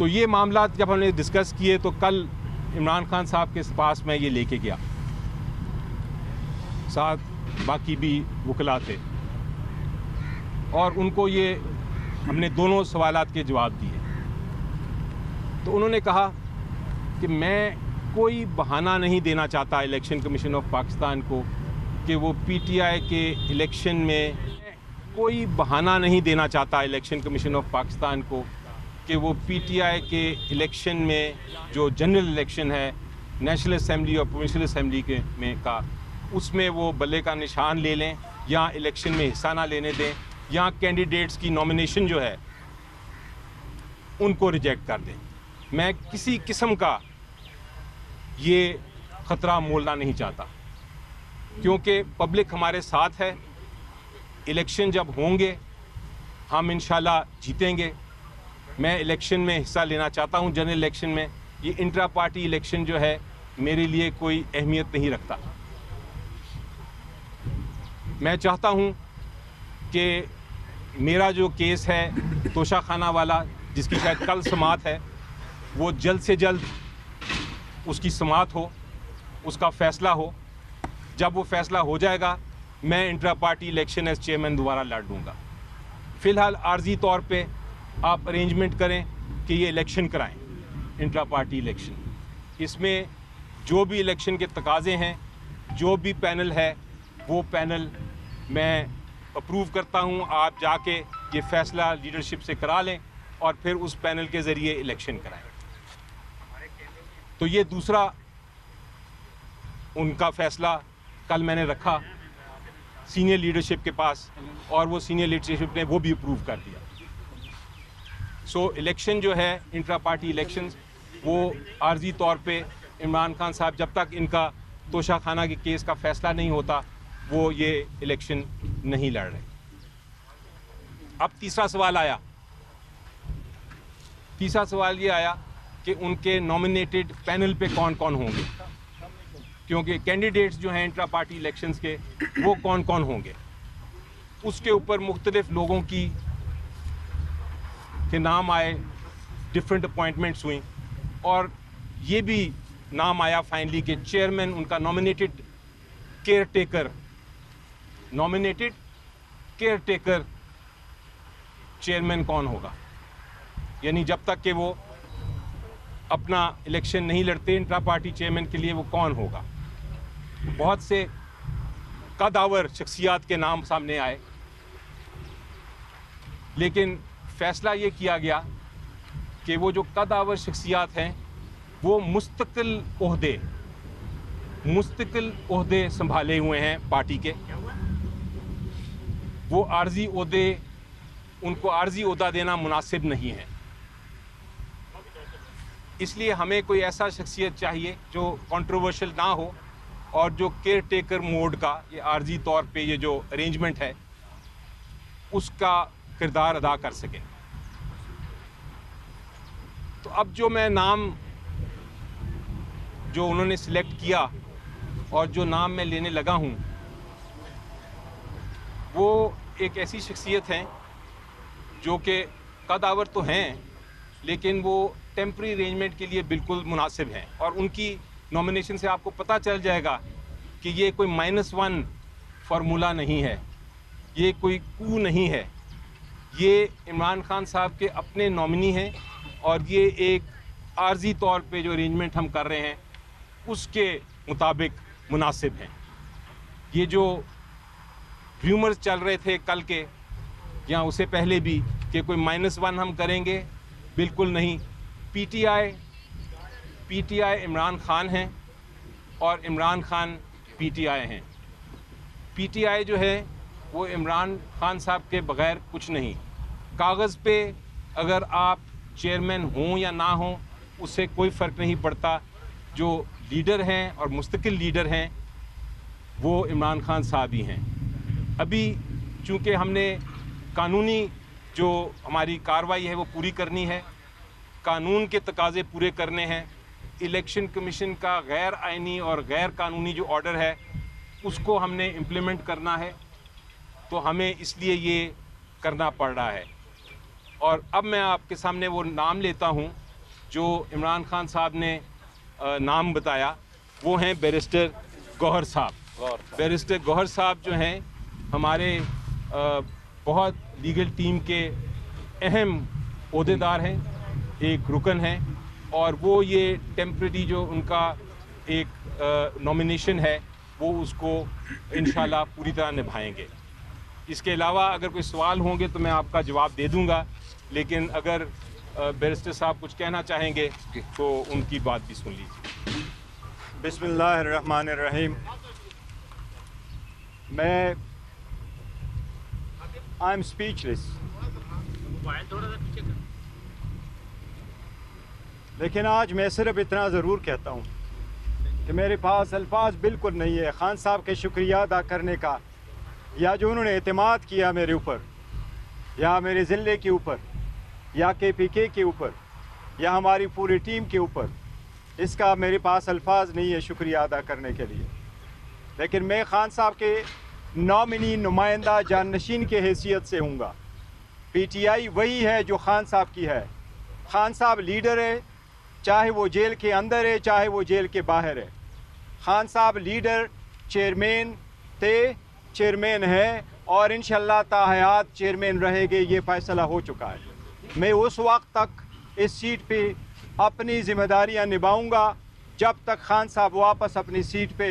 तो ये मामला जब हमने डिस्कस किए तो कल इमरान खान साहब के पास मैं ये लेके गया, साथ बाकी भी वकला थे, और उनको ये हमने दोनों सवालात के जवाब दिए। तो उन्होंने कहा कि मैं कोई बहाना नहीं देना चाहता इलेक्शन कमीशन ऑफ पाकिस्तान को कि वो पीटीआई के इलेक्शन में, कोई बहाना नहीं देना चाहता इलेक्शन कमीशन ऑफ पाकिस्तान को कि वो पीटीआई के इलेक्शन में जो जनरल इलेक्शन है नेशनल असेंबली और प्रोविंशियल असेंबली के में का, उसमें वो बल्ले का निशान ले लें या इलेक्शन में हिस्सा ना लेने दें या कैंडिडेट्स की नॉमिनेशन जो है उनको रिजेक्ट कर दें। मैं किसी किस्म का ये ख़तरा मोलना नहीं चाहता, क्योंकि पब्लिक हमारे साथ है। इलेक्शन जब होंगे हम इंशाल्लाह जीतेंगे। मैं इलेक्शन में हिस्सा लेना चाहता हूं, जनरल इलेक्शन में। ये इंट्रा पार्टी इलेक्शन जो है मेरे लिए कोई अहमियत नहीं रखता। मैं चाहता हूं कि मेरा जो केस है तोशाखाना वाला, जिसकी शायद कल समाअत है, वो जल्द से जल्द उसकी समाअत हो, उसका फ़ैसला हो। जब वो फ़ैसला हो जाएगा मैं intra party election as chairman दोबारा लड़ दूँगा। फ़िलहाल आर्जी तौर पे आप अरेंजमेंट करें कि ये इलेक्शन कराएं, इंट्रा पार्टी इलेक्शन। इसमें जो भी इलेक्शन के तकाज़े हैं, जो भी पैनल है, वो पैनल मैं अप्रूव करता हूं। आप जाके ये फ़ैसला लीडरशिप से करा लें और फिर उस पैनल के ज़रिए इलेक्शन कराएं। तो ये दूसरा उनका फ़ैसला कल मैंने रखा सीनियर लीडरशिप के पास, और वो सीनियर लीडरशिप ने वो भी अप्रूव कर दिया। सो इलेक्शन जो है इंट्रा पार्टी इलेक्शंस, वो आर्जी तौर पे इमरान खान साहब जब तक इनका तोशाखाना के केस का फ़ैसला नहीं होता वो ये इलेक्शन नहीं लड़ रहे। अब तीसरा सवाल आया। तीसरा सवाल ये आया कि उनके नॉमिनेटेड पैनल पे कौन कौन होंगे, क्योंकि कैंडिडेट्स जो हैं इंट्रा पार्टी इलेक्शंस के वो कौन कौन होंगे। उसके ऊपर मुख्तलिफ लोगों के नाम आए, डिफरेंट अपॉइंटमेंट्स हुई, और ये भी नाम आया फाइनली कि चेयरमैन उनका नॉमिनेटेड केयर टेकर चेयरमैन कौन होगा, यानी जब तक कि वो अपना इलेक्शन नहीं लड़ते इंट्रा पार्टी चेयरमैन के लिए वो कौन होगा। बहुत से कदावर शख्सियात के नाम सामने आए, लेकिन फ़ैसला ये किया गया कि वो जो कदावर शख्सियात हैं वो मुस्तकिल ओहदे संभाले हुए हैं पार्टी के। वो उनको आर्जी ओहदा देना मुनासिब नहीं है। इसलिए हमें कोई ऐसा शख्सियत चाहिए जो कंट्रोवर्शियल ना हो और जो केयर टेकर मोड का, ये आर्जी तौर पे ये जो अरेंजमेंट है उसका किरदार अदा कर सके। तो अब जो मैं नाम जो उन्होंने सिलेक्ट किया और जो नाम मैं लेने लगा हूँ वो एक ऐसी शख्सियत हैं जो कि कदावर तो हैं, लेकिन वो टेम्पररी अरेंजमेंट के लिए बिल्कुल मुनासिब हैं। और उनकी नॉमिनेशन से आपको पता चल जाएगा कि ये कोई -1 फार्मूला नहीं है, ये कोई कू नहीं है। ये इमरान खान साहब के अपने नॉमिनी हैं और ये एक आर्जी तौर पे जो अरेंजमेंट हम कर रहे हैं उसके मुताबिक मुनासिब हैं। ये जो र्यूमर्स चल रहे थे कल के या उससे पहले भी कि कोई -1 हम करेंगे, बिल्कुल नहीं। पीटीआई इमरान खान हैं और इमरान खान पीटीआई हैं। पीटीआई जो है वो इमरान खान साहब के बग़ैर कुछ नहीं। कागज़ पे अगर आप चेयरमैन हों या ना हों उससे कोई फ़र्क नहीं पड़ता। जो लीडर हैं और मुस्तकिल लीडर हैं वो इमरान खान साहब ही हैं। अभी चूँकि हमने कानूनी जो हमारी कार्रवाई है वो पूरी करनी है, कानून के तकाज़े पूरे करने हैं। इलेक्शन कमीशन का गैर आइनी और गैर कानूनी जो ऑर्डर है उसको हमने इम्प्लीमेंट करना है, तो हमें इसलिए ये करना पड़ रहा है। और अब मैं आपके सामने वो नाम लेता हूँ जो इमरान खान साहब ने नाम बताया वो हैं बैरिस्टर गौहर साहब। बैरिस्टर गौहर साहब जो हैं हमारे बहुत लीगल टीम के अहम ओहदेदार हैं, एक रुकन हैं, और वो ये टेम्परेरी जो उनका एक नॉमिनेशन है वो उसको इंशाल्लाह पूरी तरह निभाएंगे। इसके अलावा अगर कोई सवाल होंगे तो मैं आपका जवाब दे दूंगा, लेकिन अगर बैरिस्टर साहब कुछ कहना चाहेंगे तो उनकी बात भी सुन लीजिए। बिस्मिल्लाहिर्रहमानिर्रहीम। आई एम स्पीचलेस, लेकिन आज मैं सिर्फ इतना ज़रूर कहता हूँ कि मेरे पास अल्फाज बिल्कुल नहीं है खान साहब के शुक्रिया अदा करने का, या जो उन्होंने एतमाद किया मेरे ऊपर, या मेरे ज़िले के ऊपर, या KPK के ऊपर, या हमारी पूरी टीम के ऊपर। इसका मेरे पास अल्फाज नहीं है शुक्रिया अदा करने के लिए। लेकिन मैं खान साहब के नॉमिनी नुमाइंदा जाननशीन के हैसियत से हूँगा। PTI वही है जो खान साहब की है। खान साहब लीडर है, चाहे वो जेल के अंदर है चाहे वो जेल के बाहर है। खान साहब लीडर, चेयरमैन थे, चेयरमैन है और इंशाअल्लाह ताहयात चेयरमैन रहेंगे, ये फ़ैसला हो चुका है। मैं उस वक्त तक इस सीट पे अपनी ज़िम्मेदारियां निभाऊंगा जब तक खान साहब वापस अपनी सीट पे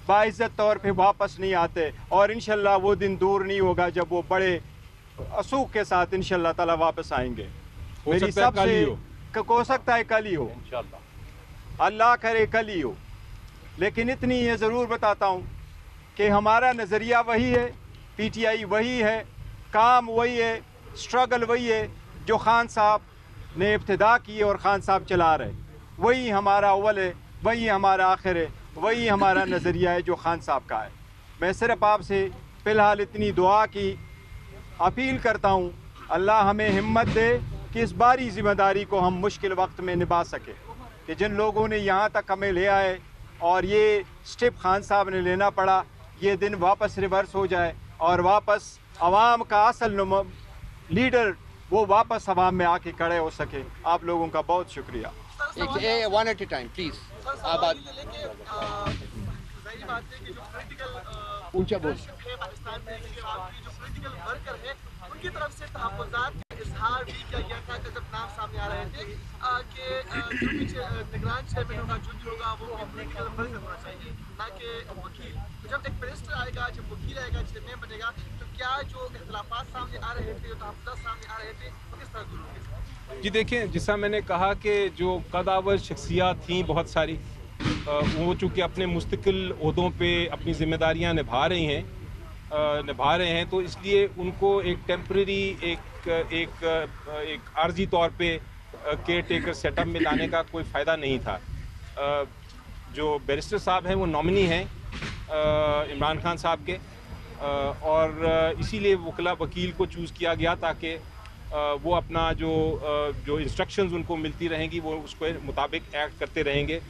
बाइज़्ज़त तौर पे वापस नहीं आते, और इंशाअल्लाह वो दिन दूर नहीं होगा जब वो बड़े असूख के साथ इंशाअल्लाह ताला वापस आएंगे। मेरी सबसे हो सकता है कल ही हो, अल्लाह करे कल ही हो। लेकिन इतनी ये ज़रूर बताता हूँ कि हमारा नज़रिया वही है, PTI वही है, काम वही है, स्ट्रगल वही है जो खान साहब ने इब्तिदा की और ख़ान साहब चला रहे। वही हमारा अव्वल है, वही हमारा आखिर है, वही हमारा नज़रिया है जो खान साहब का है। मैं सिर्फ आपसे फ़िलहाल इतनी दुआ की अपील करता हूँ, अल्लाह हमें हिम्मत दे कि इस बारी ज़िम्मेदारी को हम मुश्किल वक्त में निभा सके, कि जिन लोगों ने यहाँ तक हमें ले आए और ये स्टेप खान साहब ने लेना पड़ा, ये दिन वापस रिवर्स हो जाए और वापस अवाम का असल लीडर वो वापस अवाम में आके खड़े हो सके। आप लोगों का बहुत शुक्रिया। One at a time please. ऊंचा बोल। पाकिस्तान में जो पॉलिटिकल वर्कर है उनकी तरफ से तहफ़्फ़ुज़ात इज़हार भी किया गया था जब नाम सामने आ रहे थे कि जो भी निगरान चेयरमैन होगा, जो भी होगा, वो पॉलिटिकल वर्कर होना चाहिए, ना कि वकील। तो जब एक बैरिस्टर आएगा, जब वकील आएगा, चेयरमैन बनेगा, तो क्या जो इख्तिलाफ़ात सामने आ रहे थे, जो तहफ़्फ़ुज़ात सामने आ रहे थे, वो किस तरह दूर होंगे? जी देखें, जैसा मैंने कहा कि जो कदावर शख्सियात थीं बहुत सारी, वो चूँकि अपने मुस्तकिल ओहदों पे अपनी ज़िम्मेदारियाँ निभा रहे हैं, तो इसलिए उनको एक टेम्परेरी एक आर्जी तौर पे केयर टेकर सेटअप में लाने का कोई फ़ायदा नहीं था। जो बैरिस्टर साहब हैं वो नॉमिनी हैं इमरान खान साहब के, और इसीलिए वकील को चूज़ किया गया ताकि वो अपना जो इंस्ट्रक्शंस उनको मिलती रहेंगी वो उसके मुताबिक एक्ट करते रहेंगे।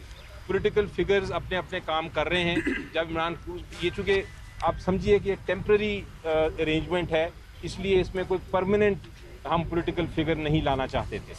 पॉलिटिकल फिगर्स अपने अपने काम कर रहे हैं। जब इमरान, ये चूँकि आप समझिए कि टेम्परेरी अरेंजमेंट है, इसलिए इसमें कोई परमानेंट हम पॉलिटिकल फिगर नहीं लाना चाहते थे।